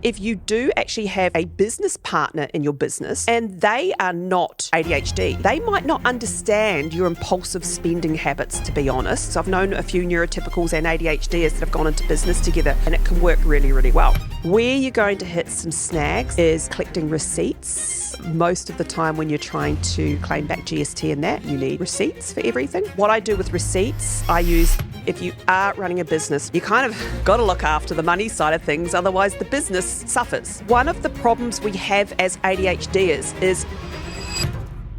If you do actually have a business partner in your business and they are not ADHD, they might not understand your impulsive spending habits, to be honest. So I've known a few neurotypicals and ADHDers that have gone into business together and it can work really, really well. Where you're going to hit some snags is collecting receipts. Most of the time when you're trying to claim back GST and that, you need receipts for everything. What I do with receipts, I use, if you are running a business, you kind of got to look after the money side of things, otherwise the business suffers. One of the problems we have as ADHDers is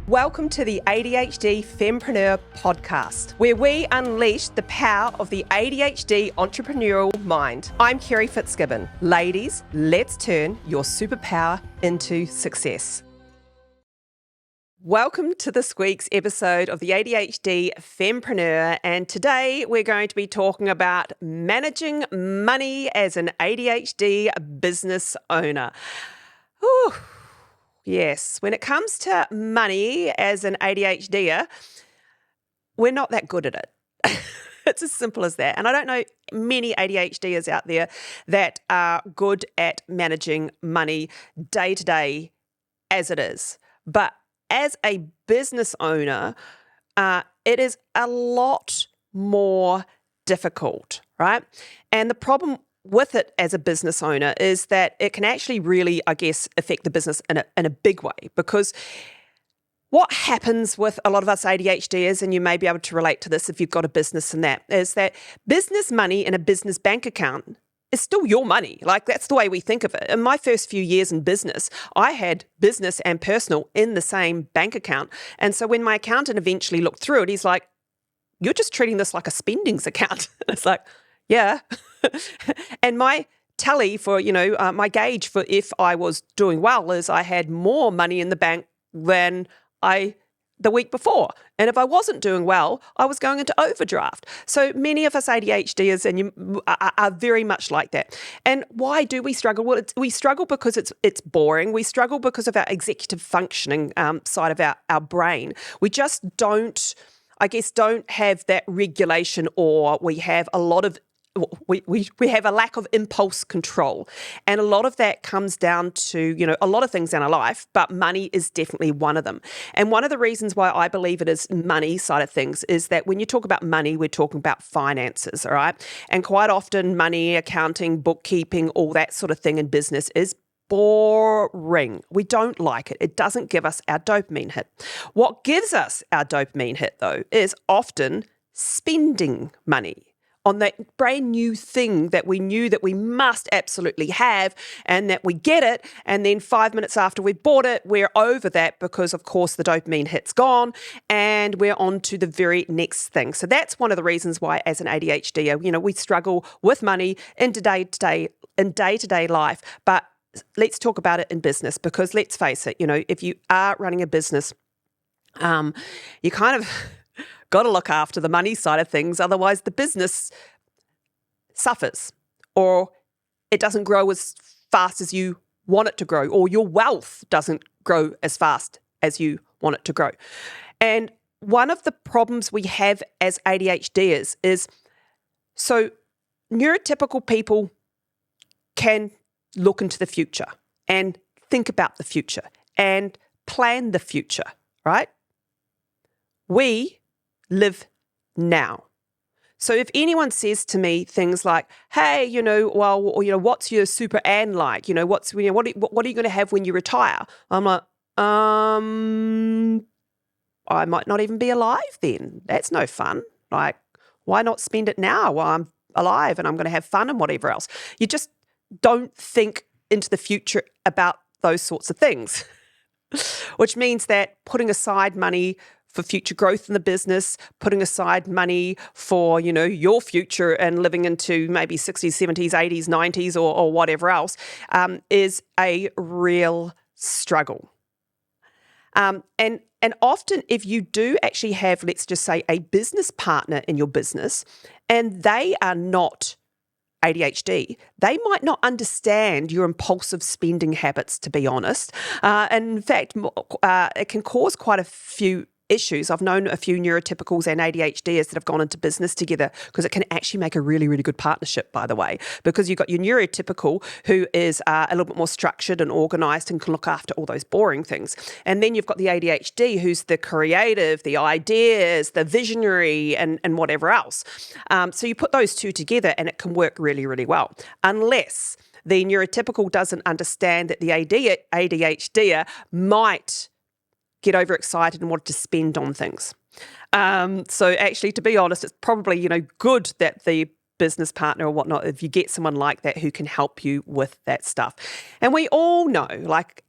welcome to the ADHD Fempreneur Podcast, where we unleash the power of the ADHD entrepreneurial mind. I'm Kerry Fitzgibbon. Ladies, let's turn your superpower into success. Welcome to this week's episode of the ADHD Fempreneur, and today we're going to be talking about managing money as an ADHD business owner. Ooh. Yes, when it comes to money as an ADHDer, we're not that good at it. It's as simple as that. And I don't know many ADHDers out there that are good at managing money day to day as it is. But as a business owner, it is a lot more difficult, right? And the problem with it as a business owner is that it can actually really, I guess, affect the business in a big way, because what happens with a lot of us ADHDers, and you may be able to relate to this if you've got a business and that, is that business money in a business bank account is still your money. Like, that's the way we think of it. In my first few years in business, I had business and personal in the same bank account. And so when my accountant eventually looked through it, he's like, "You're just treating this like a spendings account." It's like, yeah. And my tally for, my gauge for if I was doing well is I had more money in the bank than the week before. And if I wasn't doing well, I was going into overdraft. So many of us ADHDers are very much like that. And why do we struggle? Well, we struggle because it's boring. We struggle because of our executive functioning side of our brain. We just don't have that regulation, or we have a lot of we have a lack of impulse control. And a lot of that comes down to, a lot of things in our life, but money is definitely one of them. And one of the reasons why I believe it is money side of things is that when you talk about money, we're talking about finances, all right? And quite often money, accounting, bookkeeping, all that sort of thing in business is boring. We don't like it. It doesn't give us our dopamine hit. What gives us our dopamine hit, though, is often spending money on that brand new thing that we knew that we must absolutely have, and that we get it, and then 5 minutes after we bought it, we're over that because, of course, the dopamine hit's gone and we're on to the very next thing. So that's one of the reasons why, as an ADHD, we struggle with money in day-to-day life. But let's talk about it in business, because let's face it, if you are running a business, you kind of got to look after the money side of things, otherwise the business suffers, or it doesn't grow as fast as you want it to grow, or your wealth doesn't grow as fast as you want it to grow. And one of the problems we have as ADHDers is, so neurotypical people can look into the future and think about the future and plan the future, right? We live now. So if anyone says to me things like, "Hey, what's your super Ann like? What are you going to have when you retire?" I'm like, I might not even be alive then. That's no fun. Like, why not spend it now while I'm alive and I'm going to have fun and whatever else? You just don't think into the future about those sorts of things, which means that putting aside money for future growth in the business, putting aside money for, your future and living into maybe 60s, 70s, 80s, 90s or whatever else, is a real struggle. And often if you do actually have, let's just say, a business partner in your business and they are not ADHD, they might not understand your impulsive spending habits, to be honest. And in fact, it can cause quite a few issues. I've known a few neurotypicals and ADHDers that have gone into business together because it can actually make a really, really good partnership, by the way, because you've got your neurotypical who is a little bit more structured and organised and can look after all those boring things. And then you've got the ADHD who's the creative, the ideas, the visionary and whatever else. So you put those two together and it can work really, really well. Unless the neurotypical doesn't understand that the ADHD might get overexcited and want to spend on things. So actually, to be honest, it's probably, good that the business partner or whatnot, if you get someone like that who can help you with that stuff. And we all know,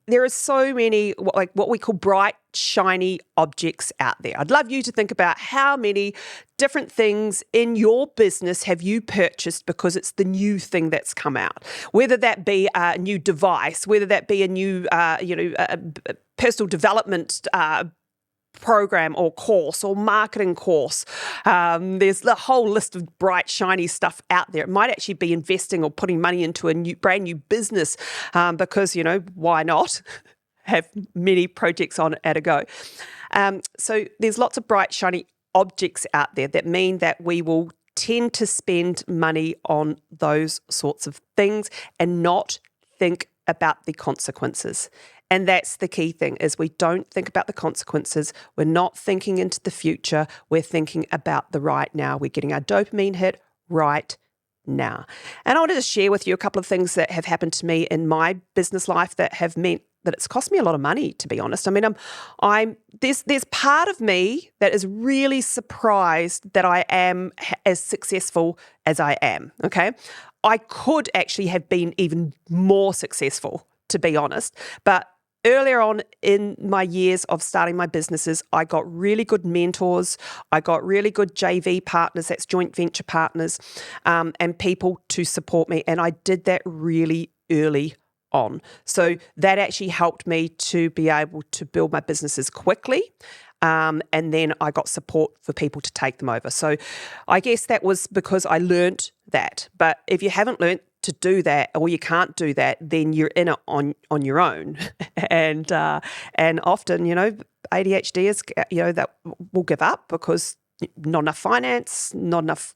there are so many, what we call bright, shiny objects out there. I'd love you to think about how many different things in your business have you purchased because it's the new thing that's come out, whether that be a new device, whether that be a new, personal development program or course or marketing course. There's the whole list of bright, shiny stuff out there. It might actually be investing or putting money into a brand new business because, why not have many projects on at a go? So there's lots of bright, shiny objects out there that mean that we will tend to spend money on those sorts of things and not think about the consequences. And that's the key thing, is we don't think about the consequences. We're not thinking into the future. We're thinking about the right now. We're getting our dopamine hit right now. And I wanted to share with you a couple of things that have happened to me in my business life that have meant that it's cost me a lot of money, to be honest. I mean, there's part of me that is really surprised that I am as successful as I am, okay? I could actually have been even more successful, to be honest, but earlier on in my years of starting my businesses, I got really good mentors. I got really good JV partners, that's joint venture partners, and people to support me. And I did that really early on. So that actually helped me to be able to build my businesses quickly. And then I got support for people to take them over. So I guess that was because I learnt that. But if you haven't learnt to do that, or you can't do that, then you're in it on your own. And often, ADHD is, that will give up because not enough finance, not enough,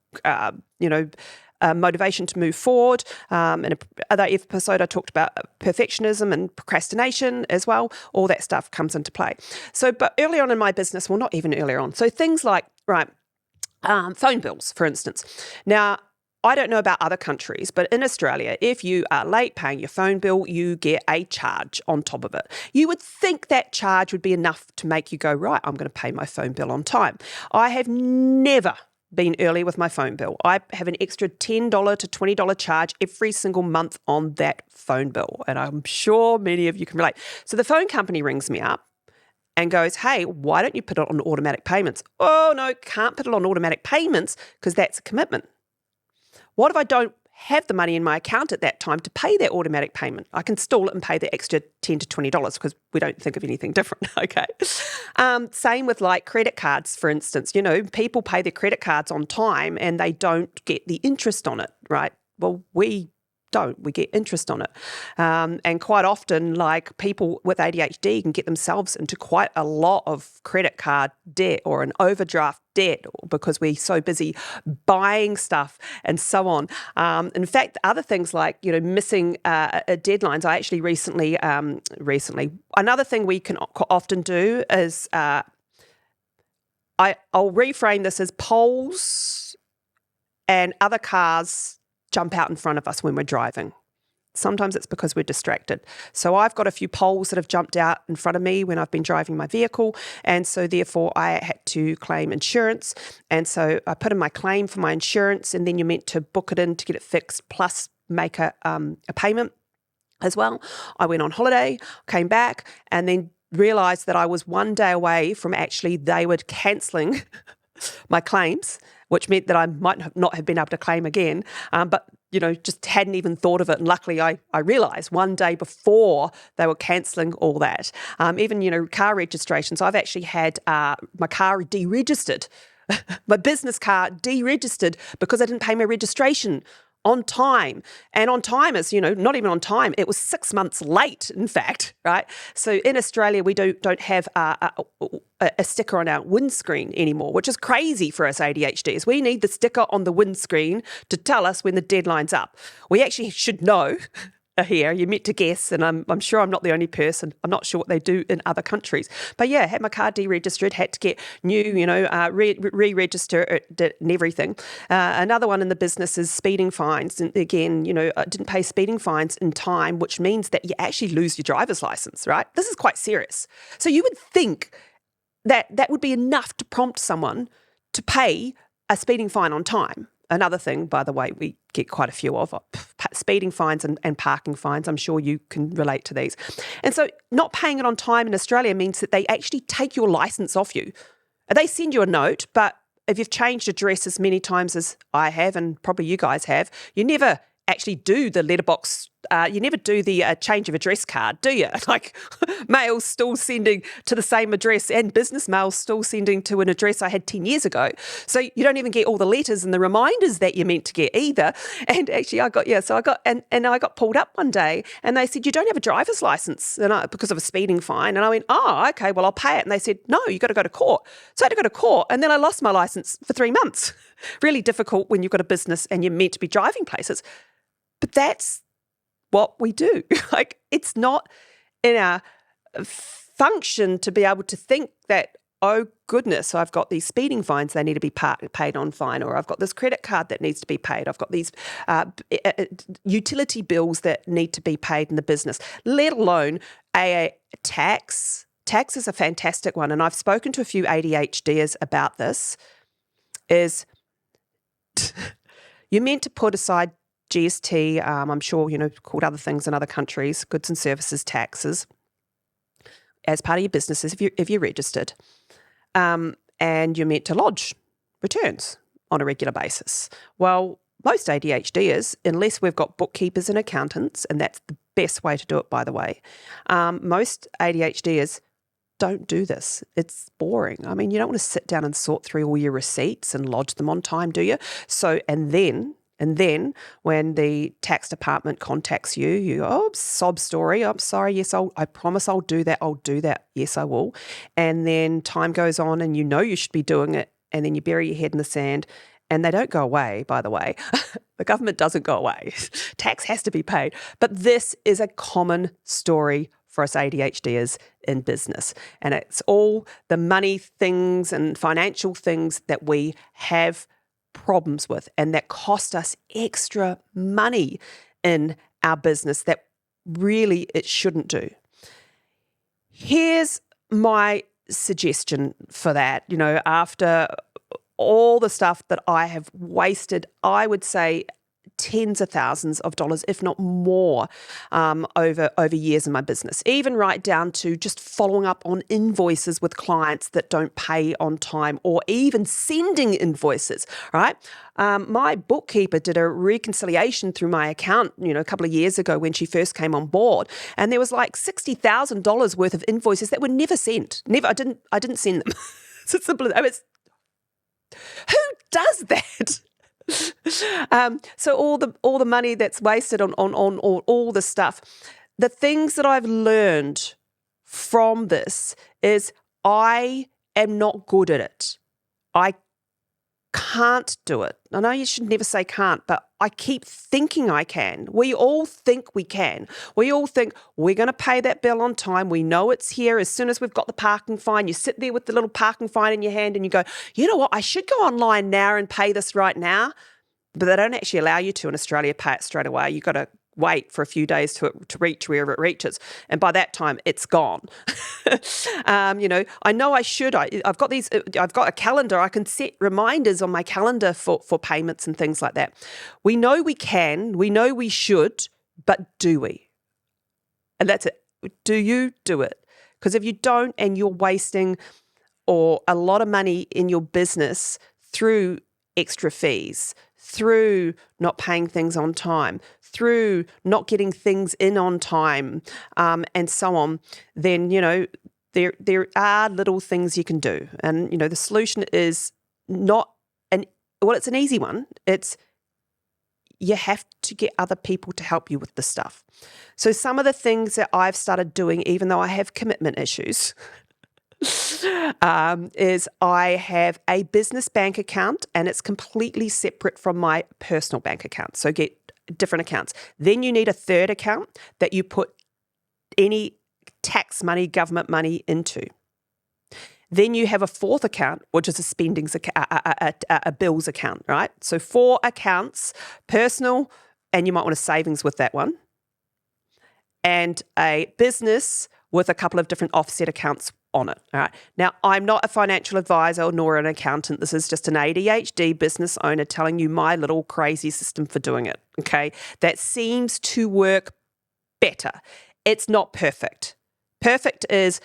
motivation to move forward. In another episode, I talked about perfectionism and procrastination as well. All that stuff comes into play. So, but early on in my business, well, not even earlier on. So things like, phone bills, for instance. Now, I don't know about other countries, but in Australia, if you are late paying your phone bill, you get a charge on top of it. You would think that charge would be enough to make you go, right, I'm going to pay my phone bill on time. I have never been early with my phone bill. I have an extra $10 to $20 charge every single month on that phone bill, and I'm sure many of you can relate. So the phone company rings me up and goes, hey, why don't you put it on automatic payments? Oh, no, can't put it on automatic payments because that's a commitment. What if I don't have the money in my account at that time to pay that automatic payment? I can stall it and pay the extra $10 to $20 because we don't think of anything different, okay? Same with credit cards, for instance. People pay their credit cards on time and they don't get the interest on it, right? Well, we don't. We get interest on it. And quite often, people with ADHD can get themselves into quite a lot of credit card debt or an overdraft debt because we're so busy buying stuff and so on. In fact, other things like, missing deadlines. I actually recently, another thing we can often do is, I'll reframe this as poles and other cars jump out in front of us when we're driving. Sometimes it's because we're distracted. So I've got a few poles that have jumped out in front of me when I've been driving my vehicle, and so therefore I had to claim insurance. And so I put in my claim for my insurance, and then you're meant to book it in to get it fixed, plus make a payment as well. I went on holiday, came back, and then realised that I was one day away from they were cancelling my claims, which meant that I might not have been able to claim again, but just hadn't even thought of it. And luckily I realised one day before they were cancelling all that. Even, car registrations, I've actually had my car deregistered, my business car deregistered because I didn't pay my registration on time. And on time is, not even on time. It was 6 months late, in fact, right? So in Australia, we don't have a sticker on our windscreen anymore, which is crazy for us ADHDers. We need the sticker on the windscreen to tell us when the deadline's up. We actually should know here. You're meant to guess, and I'm sure I'm not the only person. I'm not sure what they do in other countries. But yeah, had my car deregistered, had to get new, re-register it and everything. Another one in the business is speeding fines. And again, I didn't pay speeding fines in time, which means that you actually lose your driver's license, right? This is quite serious. So you would think that would be enough to prompt someone to pay a speeding fine on time. Another thing, by the way, we get quite a few of speeding fines and parking fines. I'm sure you can relate to these. And so not paying it on time in Australia means that they actually take your license off you. They send you a note, but if you've changed address as many times as I have, and probably you guys have, you never actually do the letterbox. You never do the change of address card, do you? Like mail's still sending to the same address and business mail's still sending to an address I had 10 years ago. So you don't even get all the letters and the reminders that you're meant to get either. And actually I got pulled up one day and they said, you don't have a driver's license because of a speeding fine. And I went, oh, okay, well, I'll pay it. And they said, no, you got to go to court. So I had to go to court and then I lost my license for 3 months. Really difficult when you've got a business and you're meant to be driving places. But that's what we do. Like, it's not in our function to be able to think that, oh goodness, I've got these speeding fines, they need to be paid on fine, or I've got this credit card that needs to be paid, I've got these utility bills that need to be paid in the business, let alone a tax. Tax is a fantastic one, and I've spoken to a few ADHDers about this, is you're meant to put aside GST, I'm sure, called other things in other countries, goods and services taxes, as part of your businesses if you're registered. And you're meant to lodge returns on a regular basis. Well, most ADHDers, unless we've got bookkeepers and accountants, and that's the best way to do it, by the way, most ADHDers don't do this. It's boring. I mean, you don't want to sit down and sort through all your receipts and lodge them on time, do you? So, and then when the tax department contacts you, sob story. I'm sorry. Yes, I promise I'll do that. I'll do that. Yes, I will. And then time goes on and you should be doing it. And then you bury your head in the sand and they don't go away, by the way. The government doesn't go away. Tax has to be paid. But this is a common story for us ADHDers in business. And it's all the money things and financial things that we have problems with and that cost us extra money in our business that really it shouldn't do. Here's my suggestion for that. After all the stuff that I have wasted, I would say tens of thousands of dollars, if not more, over years in my business, even right down to just following up on invoices with clients that don't pay on time, or even sending invoices, right? My bookkeeper did a reconciliation through my account, a couple of years ago when she first came on board, and there was like $60,000 worth of invoices that were never sent. Never, I didn't send them. It's as simple as who does that? So all the money that's wasted on all the stuff. The things that I've learned from this is I am not good at it. I can't do it. I know you should never say can't, but I keep thinking I can. We all think we can. We all think we're going to pay that bill on time. We know it's here. As soon as we've got the parking fine, you sit there with the little parking fine in your hand and you go, you know what, I should go online now and pay this right now. But they don't actually allow you to in Australia pay it straight away. You've got to wait for a few days to reach wherever it reaches. And by that time, it's gone. I know I should. I've got a calendar. I can set reminders on my calendar for payments and things like that. We know we can. We know we should. But do we? And that's it. Do you do it? Because if you don't and you're wasting or a lot of money in your business through extra fees, through not paying things on time, through not getting things in on time, and so on, then, there are little things you can do. And, the solution is it's an easy one. It's you have to get other people to help you with this stuff. So some of the things that I've started doing, even though I have commitment issues, is I have a business bank account and it's completely separate from my personal bank account. So get different accounts. Then you need a third account that you put any tax money, government money into. Then you have a fourth account, which is a spendings a bills account, right? So 4 accounts, personal, and you might want a savings with that one, and a business with a couple of different offset accounts on it. All right. Now, I'm not a financial advisor nor an accountant. This is just an ADHD business owner telling you my little crazy system for doing it. Okay. That seems to work better. It's not perfect. Perfect is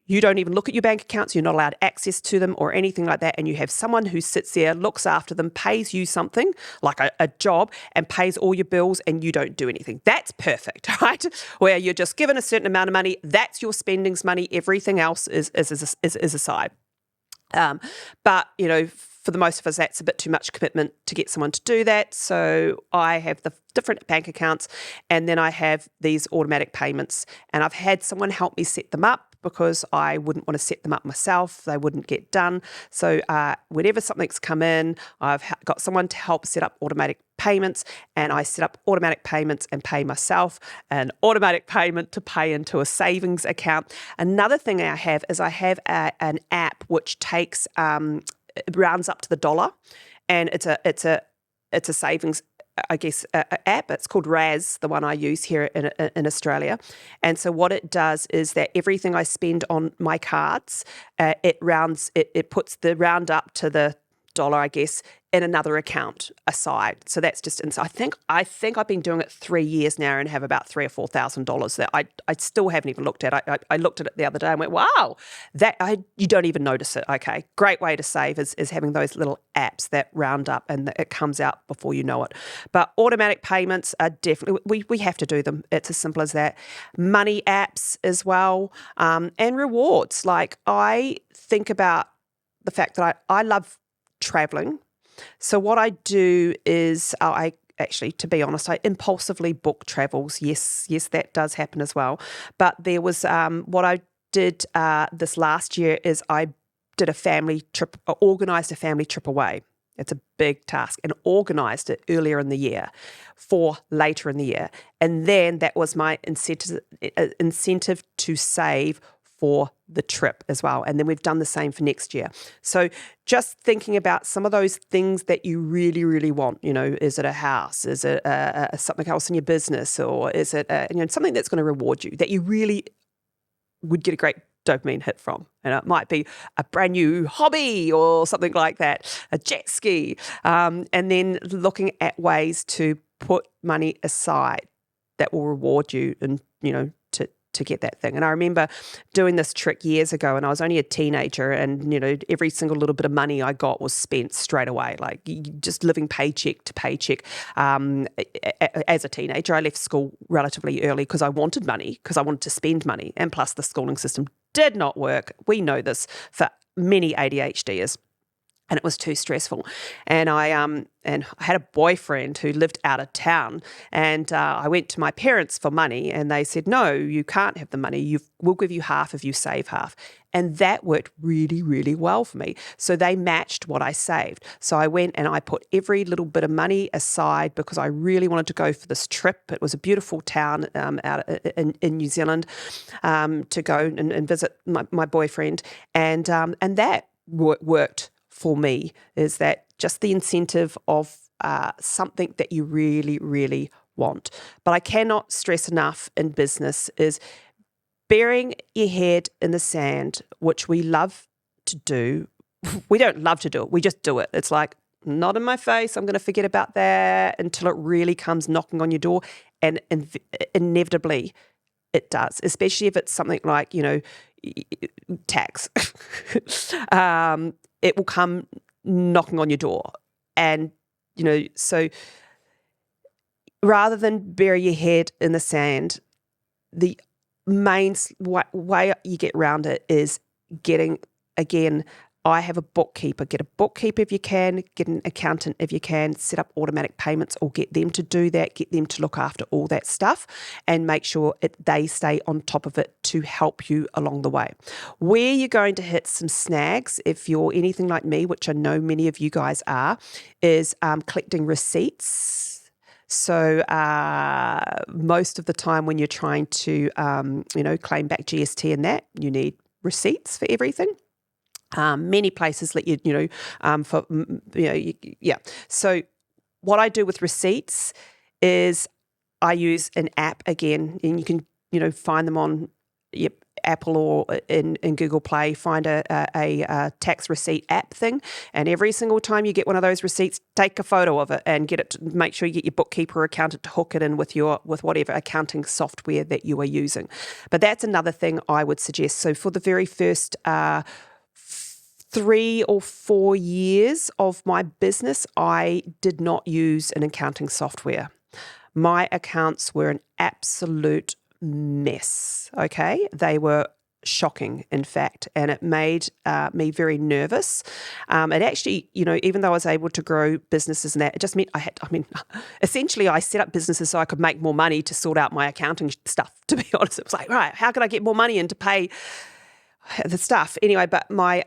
you don't even look at your bank accounts, you're not allowed access to them or anything like that, and you have someone who sits there, looks after them, pays you something, like a job, and pays all your bills, and you don't do anything. That's perfect, right? Where you're just given a certain amount of money, that's your spendings money, everything else is aside. But, you know, for the most of us, that's a bit too much commitment to get someone to do that. So I have the different bank accounts, and then I have these automatic payments, and I've had someone help me set them up because I wouldn't want to set them up myself. They wouldn't get done. So whenever something's come in, I've got someone to help set up automatic payments, and I set up automatic payments and pay myself, an automatic payment to pay into a savings account. Another thing I have is I have an app which takes rounds up to the dollar, and it's a savings, I guess, app. It's called Raz, the one I use here in Australia. And so what it does is that everything I spend on my cards, it puts the round up to the dollar, I guess, in another account aside. So that's just inside. I think I've been doing it 3 years now and have about $3,000 or $4,000 that I still haven't even looked at. I looked at it the other day and went, wow, you don't even notice it. Okay, great way to save is having those little apps that round up and it comes out before you know it. But automatic payments are definitely, we have to do them. It's as simple as that. Money apps as well, and rewards. Like I think about the fact that I love traveling. So what I do is to be honest, I impulsively book travels. Yes, that does happen as well. But there was what I did this last year is I did a family trip, organised a family trip away. It's a big task, and organised it earlier in the year for later in the year. And then that was my incentive to save for the trip as well. And then we've done the same for next year. So just thinking about some of those things that you really, really want, you know, is it a house? Is it something else in your business? Or is it something that's going to reward you that you really would get a great dopamine hit from? And it might be a brand new hobby or something like that, a jet ski. And then looking at ways to put money aside that will reward you and, you know, to get that thing. And I remember doing this trick years ago, and I was only a teenager, and, you know, every single little bit of money I got was spent straight away, like just living paycheck to paycheck. As a teenager, I left school relatively early because I wanted money, because I wanted to spend money. And plus the schooling system did not work. We know this for many ADHDers. And it was too stressful. And I had a boyfriend who lived out of town, and I went to my parents for money, and they said, no, you can't have the money. We'll give you half if you save half. And that worked really, really well for me. So they matched what I saved. So I went and I put every little bit of money aside because I really wanted to go for this trip. It was a beautiful town out in New Zealand to go and visit my boyfriend. And that worked for me, is that just the incentive of something that you really, really want. But I cannot stress enough in business is burying your head in the sand, which we love to do. We don't love to do it. We just do it. It's like, not in my face. I'm going to forget about that until it really comes knocking on your door. And inevitably it does, especially if it's something like, you know, tax. It will come knocking on your door. And, you know, so rather than bury your head in the sand, the main way you get around it is getting, again, I have a bookkeeper. Get a bookkeeper if you can, get an accountant if you can, set up automatic payments or get them to do that, get them to look after all that stuff and make sure they stay on top of it to help you along the way. Where you're going to hit some snags, if you're anything like me, which I know many of you guys are, is collecting receipts. So most of the time when you're trying to, claim back GST and that, you need receipts for everything. Many places let you, So what I do with receipts is I use an app again, and you can, find them on Apple or in Google Play. Find a tax receipt app thing, and every single time you get one of those receipts, take a photo of it and get it. Make sure you get your bookkeeper or accountant to hook it in with whatever accounting software that you are using. But that's another thing I would suggest. So for the very first 3 or 4 years of my business, I did not use an accounting software. My accounts were an absolute mess, okay? They were shocking, in fact, and it made me very nervous. It actually, even though I was able to grow businesses and that, it just meant essentially I set up businesses so I could make more money to sort out my accounting stuff, to be honest. It was like, right, how can I get more money in to pay the stuff anyway? But my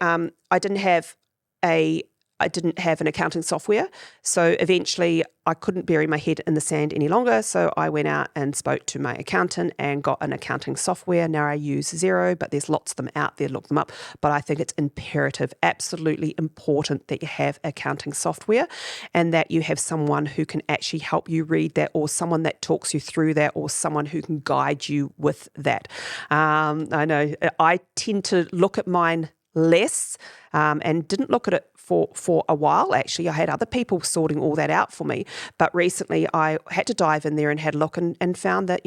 I didn't have an accounting software, so eventually I couldn't bury my head in the sand any longer, so I went out and spoke to my accountant and got an accounting software. Now I use Xero, but there's lots of them out there, look them up, but I think it's imperative, absolutely important that you have accounting software and that you have someone who can actually help you read that, or someone that talks you through that, or someone who can guide you with that. I know I tend to look at mine less and didn't look at it for a while. Actually, I had other people sorting all that out for me, but recently I had to dive in there and had a look and found that,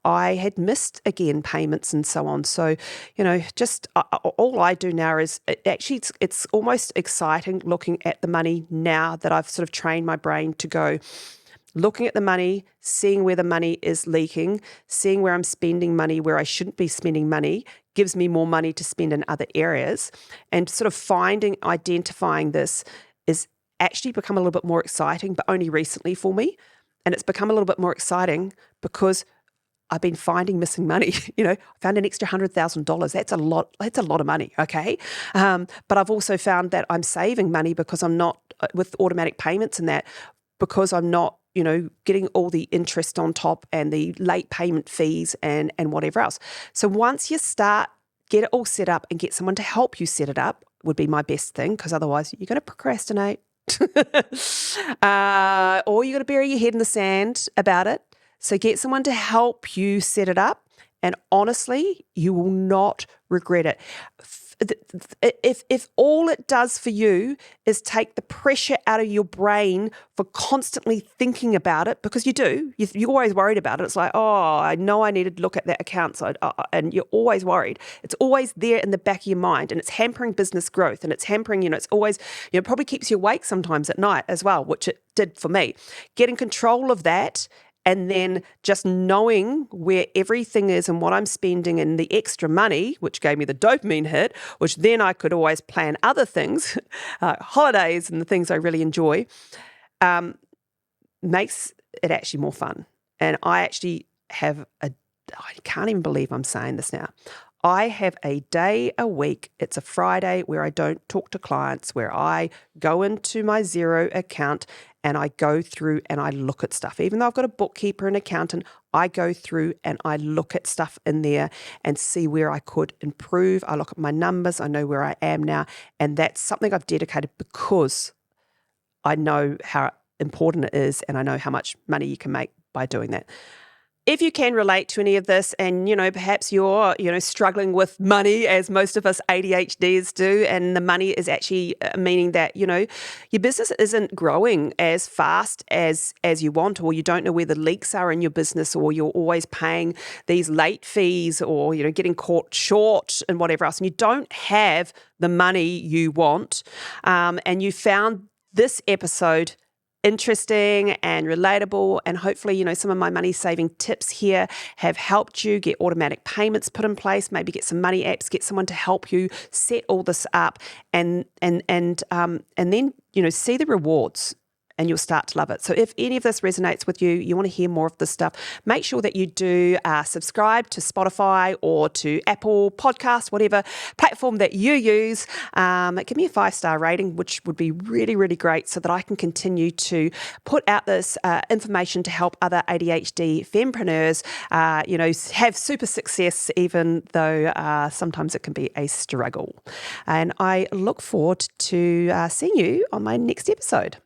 I had missed again payments and so on. So, just all I do now is it's almost exciting looking at the money now that I've sort of trained my brain to go, looking at the money, seeing where the money is leaking, seeing where I'm spending money where I shouldn't be spending money, gives me more money to spend in other areas. And sort of identifying this is actually become a little bit more exciting, but only recently for me. And it's become a little bit more exciting because I've been finding missing money. I found an extra $100,000. That's a lot of money, okay? But I've also found that I'm saving money because I'm not, with automatic payments and that, because I'm not, getting all the interest on top and the late payment fees and whatever else. So once you get it all set up and get someone to help you set it up would be my best thing, because otherwise you're going to procrastinate or you're going to bury your head in the sand about it. So get someone to help you set it up, and honestly, you will not regret it. If all it does for you is take the pressure out of your brain for constantly thinking about it, because you're always worried about it. It's like, oh, I know I need to look at that account side, and you're always worried. It's always there in the back of your mind, and it's hampering business growth, and it's hampering, it's always, it probably keeps you awake sometimes at night as well, which it did for me. Getting control of that, and then just knowing where everything is and what I'm spending and the extra money, which gave me the dopamine hit, which then I could always plan other things, holidays and the things I really enjoy, makes it actually more fun. And I actually have I can't even believe I'm saying this now. I have a day a week, it's a Friday, where I don't talk to clients, where I go into my Xero account and I go through and I look at stuff. Even though I've got a bookkeeper and accountant, I go through and I look at stuff in there and see where I could improve. I look at my numbers, I know where I am now, and that's something I've dedicated because I know how important it is and I know how much money you can make by doing that. If you can relate to any of this and, perhaps you're, struggling with money, as most of us ADHDers do, and the money is actually meaning that, your business isn't growing as fast as you want, or you don't know where the leaks are in your business, or you're always paying these late fees, or, getting caught short and whatever else, and you don't have the money you want, and you found this episode interesting and relatable, and hopefully, some of my money saving tips here have helped you get automatic payments put in place, maybe get some money apps, get someone to help you set all this up, and then see the rewards. And you'll start to love it. So if any of this resonates with you, you want to hear more of this stuff, make sure that you do subscribe to Spotify or to Apple Podcasts, whatever platform that you use. Give me a 5-star rating, which would be really, really great, so that I can continue to put out this information to help other ADHD fempreneurs, have super success, even though sometimes it can be a struggle. And I look forward to seeing you on my next episode.